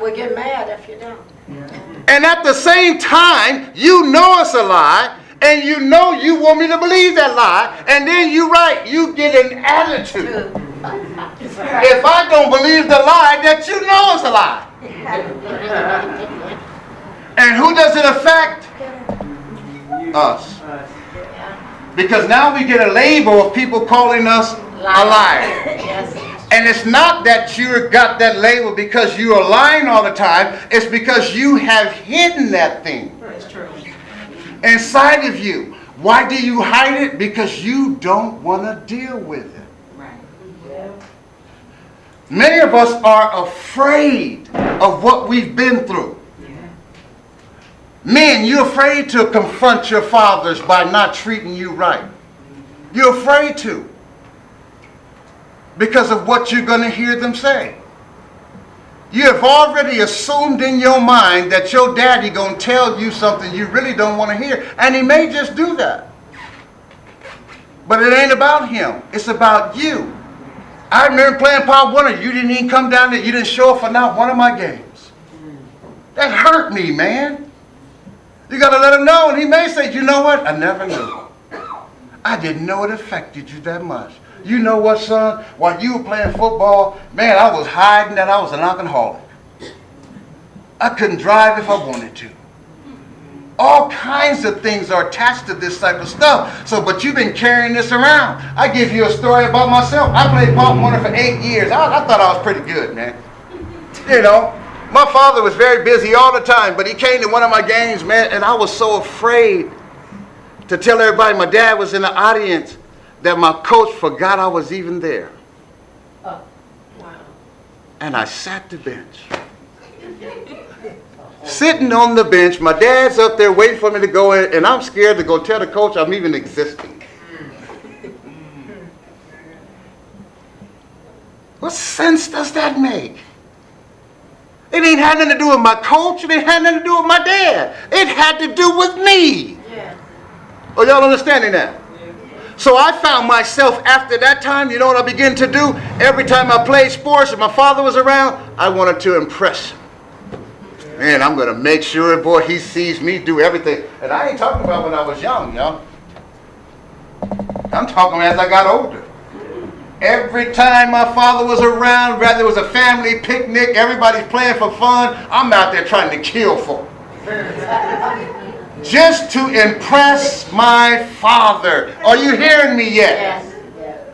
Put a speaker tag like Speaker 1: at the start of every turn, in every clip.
Speaker 1: will get mad if you don't.
Speaker 2: And at the same time, you know it's a lie, and you know you want me to believe that lie, and then you get an attitude. If I don't believe the lie, that you know it's a lie. And who does it affect? Us. Because now we get a label of people calling us a liar. And it's not that you got that label because you are lying all the time. It's because you have hidden that thing inside of you. Why do you hide it? Because you don't want to deal with it. Many of us are afraid of what we've been through. Men, you're afraid to confront your fathers by not treating you right. You're afraid to. Because of what you're going to hear them say. You have already assumed in your mind that your daddy going to tell you something you really don't want to hear. And he may just do that. But it ain't about him. It's about you. I remember playing Pop Warner. You didn't even come down there. You didn't show up for not one of my games. That hurt me, man. You got to let him know. And he may say, you know what? I never knew. I didn't know it affected you that much. You know what, son? While you were playing football, man, I was hiding that I was an alcoholic. I couldn't drive if I wanted to. All kinds of things are attached to this type of stuff. So, but you've been carrying this around. I give you a story about myself. I played Pop Warner for 8 years. I thought I was pretty good, man. You know, my father was very busy all the time, but he came to one of my games, man, and I was so afraid to tell everybody my dad was in the audience that my coach forgot I was even there.
Speaker 1: Oh, wow.
Speaker 2: And I sat the bench. Sitting on the bench, my dad's up there waiting for me to go in, and I'm scared to go tell the coach I'm even existing. What sense does that make? It ain't had nothing to do with my coach. It ain't had nothing to do with my dad. It had to do with me.
Speaker 1: Yeah.
Speaker 2: Are y'all understanding that? So I found myself after that time, you know what I began to do? Every time I played sports and my father was around, I wanted to impress him. Man, I'm going to make sure, boy, he sees me do everything. And I ain't talking about when I was young, y'all. I'm talking as I got older. Every time my father was around, whether it was a family picnic, everybody's playing for fun, I'm out there trying to kill folk. Just to impress my father. Are you hearing me yet?
Speaker 1: Yes.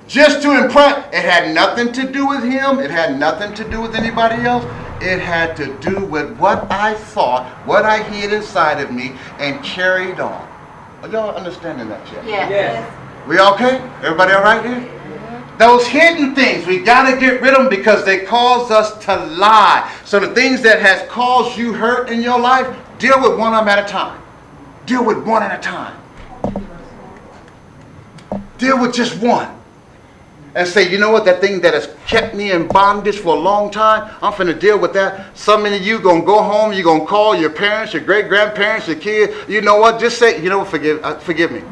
Speaker 2: Just to impress. It had nothing to do with him. It had nothing to do with anybody else. It had to do with what I thought, what I hid inside of me, and carried on. Are y'all understanding that yet?
Speaker 1: Yes.
Speaker 3: Yes.
Speaker 2: We okay? Everybody all right here? Those hidden things, we got to get rid of them because they cause us to lie. So the things that has caused you hurt in your life, deal with one of them at a time. Deal with one at a time. Deal with just one. And say, you know what, that thing that has kept me in bondage for a long time, I'm finna deal with that. Some of you going to go home, you're going to call your parents, your great-grandparents, your kids. You know what, just say, you know what, forgive me.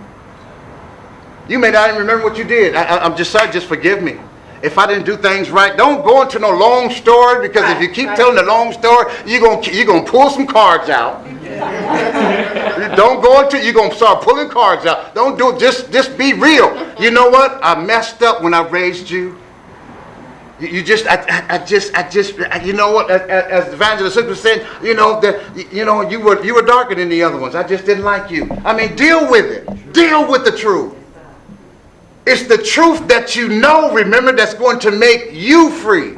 Speaker 2: You may not even remember what you did. I'm just sorry, just forgive me. If I didn't do things right, don't go into no long story, because if you keep telling the long story, you're gonna pull some cards out. Don't go into, you're gonna start pulling cards out. Don't do it. Just be real. You know what? I messed up when I raised you. You know what? As Evangelist was saying, you were darker than the other ones. I just didn't like you. I mean, deal with it. Deal with the truth. It's the truth that you know, remember, that's going to make you free.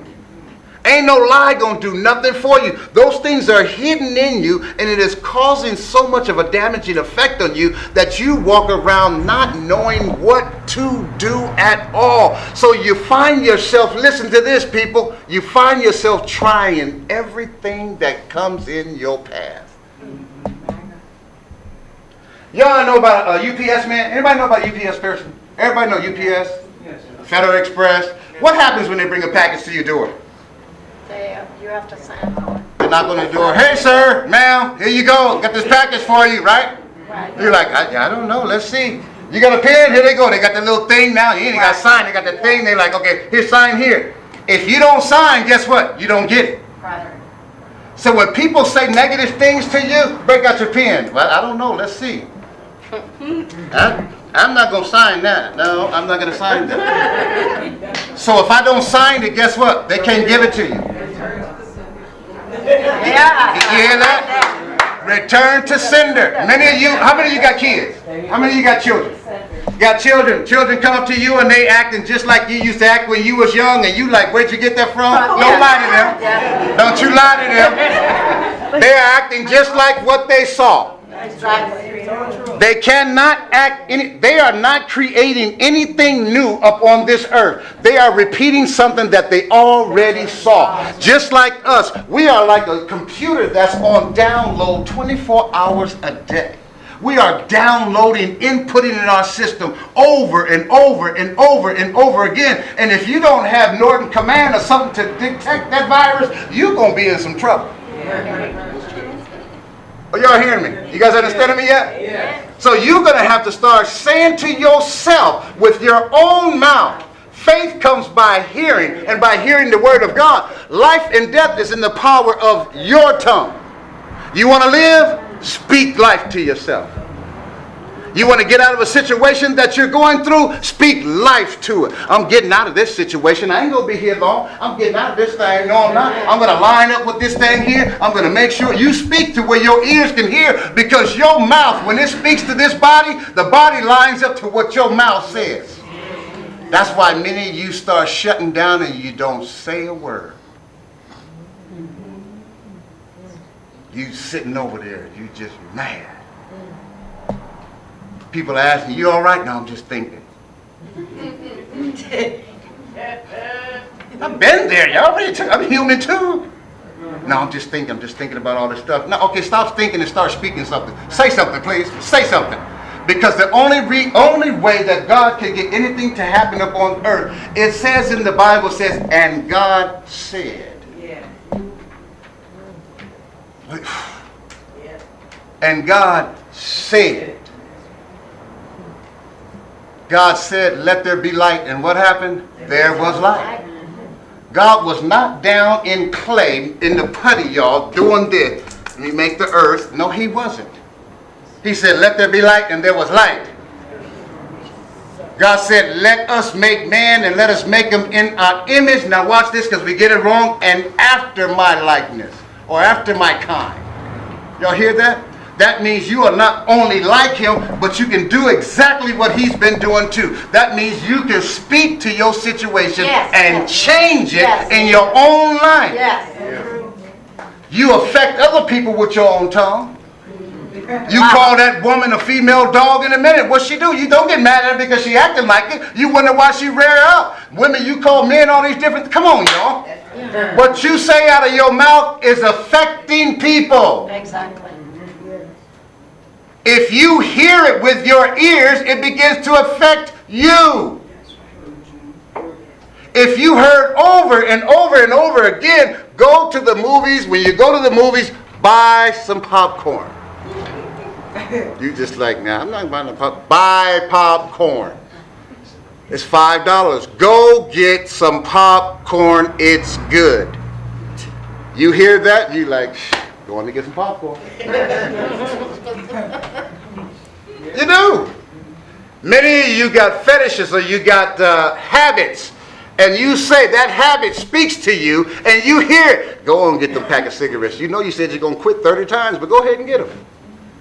Speaker 2: Ain't no lie going to do nothing for you. Those things are hidden in you, and it is causing so much of a damaging effect on you that you walk around not knowing what to do at all. So you find yourself, listen to this, people, you find yourself trying everything that comes in your path. Y'all know about UPS, man? Anybody know about UPS person? Everybody know UPS?
Speaker 3: Yes.
Speaker 2: Federal Express? What happens when they bring a package to your door?
Speaker 1: You have to sign for it.
Speaker 2: They knock on the door. Hey, sir, ma'am, here you go. Got this package for you, right?
Speaker 1: Right.
Speaker 2: You're like, I don't know. Let's see. You got a pen? Here they go. They got the little thing now. You ain't got to sign. They got the thing. They're like, okay, here, sign here. If you don't sign, guess what? You don't get it.
Speaker 1: Right.
Speaker 2: So when people say negative things to you, break out your pen. Well, I don't know. Let's see. I'm not going to sign that. No, I'm not going to sign that. So if I don't sign it, guess what? They can't give it to you.
Speaker 1: Yeah.
Speaker 2: You hear that? Return to sender. Many of you, how many of you got kids? How many of you got children? You got children. Children come up to you and they acting just like you used to act when you was young, and you like, where'd you get that from? Don't lie to them. Don't you lie to them. They're acting just like what they saw.
Speaker 1: Exactly.
Speaker 2: They cannot act they are not creating anything new upon this earth. They are repeating something that they already saw. Just like us, we are like a computer that's on download 24 hours a day. We are downloading, inputting in our system over and over and over and over again. And if you don't have Norton Command or something to detect that virus, you're going to be in some trouble. Are y'all hearing me? You guys understanding me yet?
Speaker 3: Yeah.
Speaker 2: So you're going to have to start saying to yourself with your own mouth. Faith comes by hearing, and by hearing the word of God. Life and death is in the power of your tongue. You want to live? Speak life to yourself. You want to get out of a situation that you're going through? Speak life to it. I'm getting out of this situation. I ain't going to be here long. I'm getting out of this thing. No, I'm not. I'm going to line up with this thing here. I'm going to make sure you speak to where your ears can hear, because your mouth, when it speaks to this body, the body lines up to what your mouth says. That's why many of you start shutting down and you don't say a word. You sitting over there, you just mad. People are asking, you all right? No, I'm just thinking. I've been there, y'all. I'm human too. No, I'm just thinking about all this stuff. No, okay, stop thinking and start speaking something. Say something, please. Say something. Because the only way that God can get anything to happen up on earth, it says in the Bible, says, and God said.
Speaker 3: Yeah.
Speaker 2: And God said. God said, let there be light. And what happened? There was light. God was not down in clay, in the putty, y'all, doing this. And he make the earth. No, he wasn't. He said, let there be light, and there was light. God said, let us make man, and let us make him in our image. Now watch this, because we get it wrong. And after my likeness, or after my kind. Y'all hear that? That means you are not only like him, but you can do exactly what he's been doing too. That means you can speak to your situation and change it in your own life.
Speaker 1: Yes.
Speaker 2: You affect other people with your own tongue. You call that woman a female dog in a minute. What she do? You don't get mad at her because she acting like it. You wonder why she rear up. Women, you call men all these different. Come on, y'all. What you say out of your mouth is affecting people.
Speaker 1: Exactly.
Speaker 2: If you hear it with your ears, it begins to affect you. If you heard over and over and over again, go to the movies. When you go to the movies, buy some popcorn. You just like, nah, I'm not buying buy popcorn. It's $5. Go get some popcorn. It's good. You hear that? You like, going to get some popcorn. You do. Many of you got fetishes, or you got habits, and you say that habit speaks to you, and you hear it. Go and get them pack of cigarettes. You know you said you're going to quit 30 times, but go ahead and get them.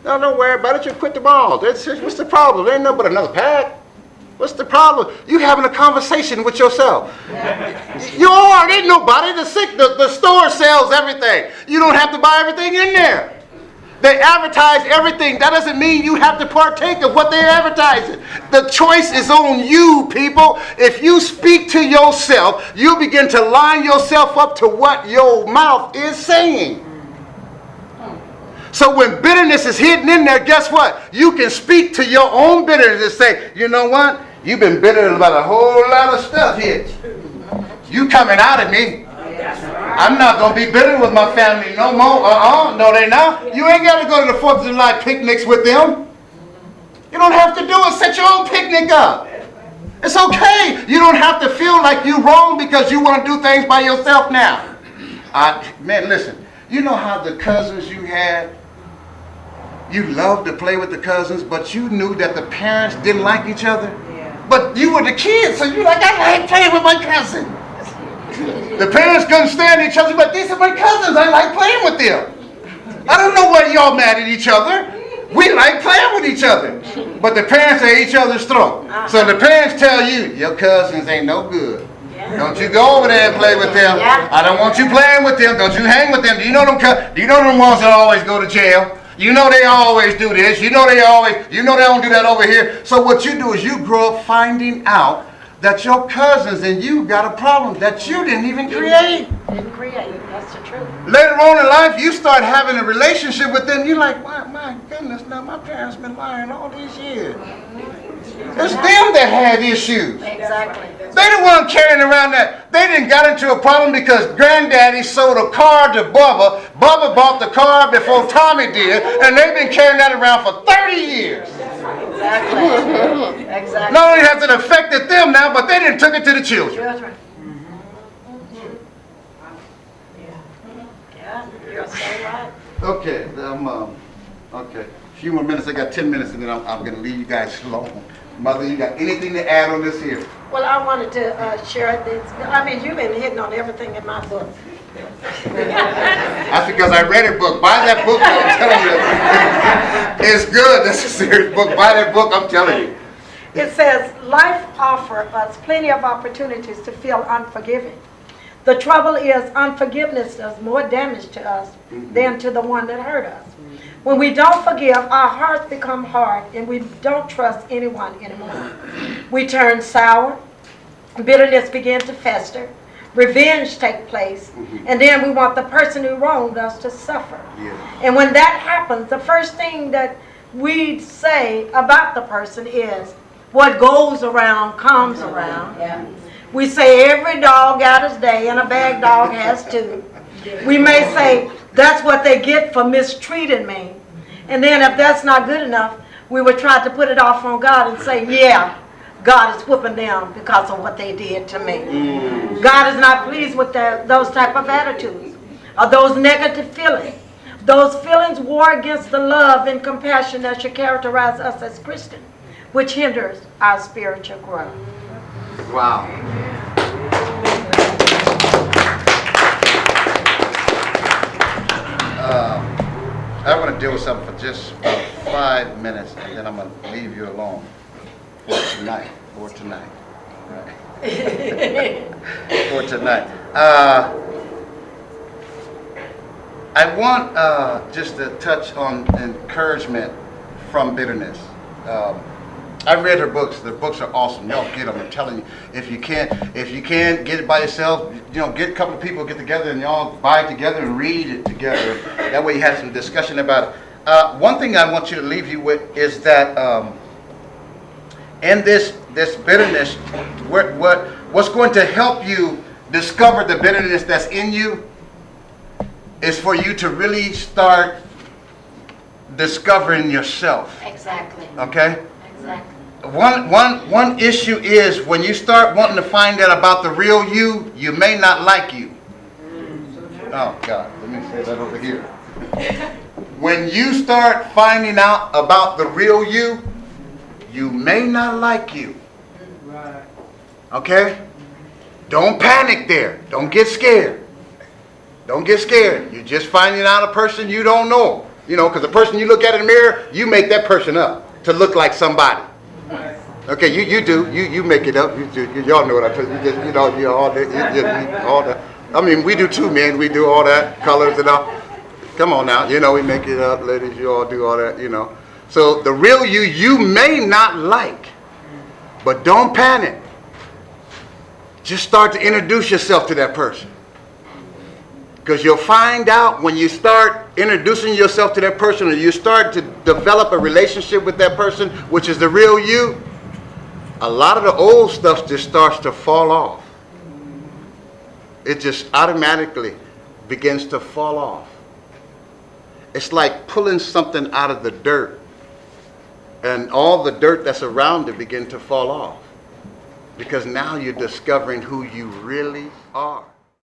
Speaker 2: No, don't worry about it. You quit them all. What's the problem? There ain't nothing but another pack. What's the problem? You having a conversation with yourself. You are. Ain't nobody. The store sells everything. You don't have to buy everything in there. They advertise everything. That doesn't mean you have to partake of what they're advertising. The choice is on you, people. If you speak to yourself, you begin to line yourself up to what your mouth is saying. So when bitterness is hidden in there, guess what? You can speak to your own bitterness and say, you know what? You've been bitter about a whole lot of stuff here. You coming out of me. I'm not going to be bitter with my family no more. No, they not. You ain't got to go to the 4th of July picnics with them. You don't have to do it. Set your own picnic up. It's okay. You don't have to feel like you're wrong because you want to do things by yourself now. Man, listen. You know how the cousins you had, you loved to play with the cousins, but you knew that the parents didn't like each other?
Speaker 3: Yeah.
Speaker 2: But you were the kid, so you're like, I like playing with my cousin. The parents couldn't stand each other, but these are my cousins, I like playing with them. I don't know why y'all mad at each other. We like playing with each other. But the parents are each other's throat. So the parents tell you, your cousins ain't no good. Don't you go over there and play with them. I don't want you playing with them. Don't you hang with them. Do you know them ones that always go to jail? You know they always do this. You know they don't do that over here. So what you do is you grow up finding out that your cousins and you got a problem that you didn't even create.
Speaker 1: Didn't create. That's the truth.
Speaker 2: Later on in life, you start having a relationship with them. You're like, my goodness, now my parents been lying all these years. It's them that had issues.
Speaker 1: Exactly.
Speaker 2: They the one carrying around that. They didn't got into a problem because Granddaddy sold a car to Bubba. Bubba bought the car before Tommy did, and they've been carrying that around for 30 years.
Speaker 1: Exactly. Exactly.
Speaker 2: Not only has it affected them now, but they didn't took it to the children.
Speaker 1: Children. Yeah, you're so right.
Speaker 2: Okay, okay. A few more minutes. I got 10 minutes, and then I'm going to leave you guys alone. Mother, you got anything to add on this here?
Speaker 1: Well, I wanted to share this. I mean, you've been hitting on everything in my book.
Speaker 2: That's because I read a book. Buy that book, I'm telling you. It's good. That's a serious book. Buy that book, I'm telling you.
Speaker 1: It says, life offers us plenty of opportunities to feel unforgiving. The trouble is unforgiveness does more damage to us than to the one that hurt us. When we don't forgive, our hearts become hard and we don't trust anyone anymore. We turn sour, bitterness begins to fester, revenge takes place, and then we want the person who wronged us to suffer.
Speaker 2: Yeah.
Speaker 1: And when that happens, the first thing that we say about the person is, what goes around comes around. Yeah. We say every dog got his day and a bad dog has too. We may say, that's what they get for mistreating me. And then if that's not good enough, we would try to put it off on God and say, yeah, God is whooping them because of what they did to me. God is not pleased with those type of attitudes or those negative feelings. Those feelings war against the love and compassion that should characterize us as Christians, which hinders our spiritual growth.
Speaker 2: Wow. I want to deal with something for just about 5 minutes, and then I'm going to leave you alone for tonight. For tonight. Right. For tonight. I want just to touch on encouragement from bitterness. I read her books. The books are awesome. Y'all get them. I'm telling you. If you can't get it by yourself, get a couple of people, get together, and y'all buy it together and read it together. That way you have some discussion about it. One thing I want you to leave you with is that in this bitterness, what's going to help you discover the bitterness that's in you is for you to really start discovering yourself.
Speaker 1: Exactly.
Speaker 2: Okay?
Speaker 1: Exactly.
Speaker 2: One issue is when you start wanting to find out about the real you, you may not like you. Oh God, let me say that over here. When you start finding out about the real you, you may not like you. Okay? Don't panic there. Don't get scared. Don't get scared. You're just finding out a person you don't know. Because the person you look at in the mirror, you make that person up to look like somebody. Okay, you do. You make it up. Y'all know what I tell you. All that. I mean, we do too, man. We do all that, colors and all. Come on now. We make it up, ladies. You all do all that, So the real you may not like. But don't panic. Just start to introduce yourself to that person. Because you'll find out when you start introducing yourself to that person, or you start to develop a relationship with that person, which is the real you, a lot of the old stuff just starts to fall off. It just automatically begins to fall off. It's like pulling something out of the dirt, and all the dirt that's around it begin to fall off. Because now you're discovering who you really are.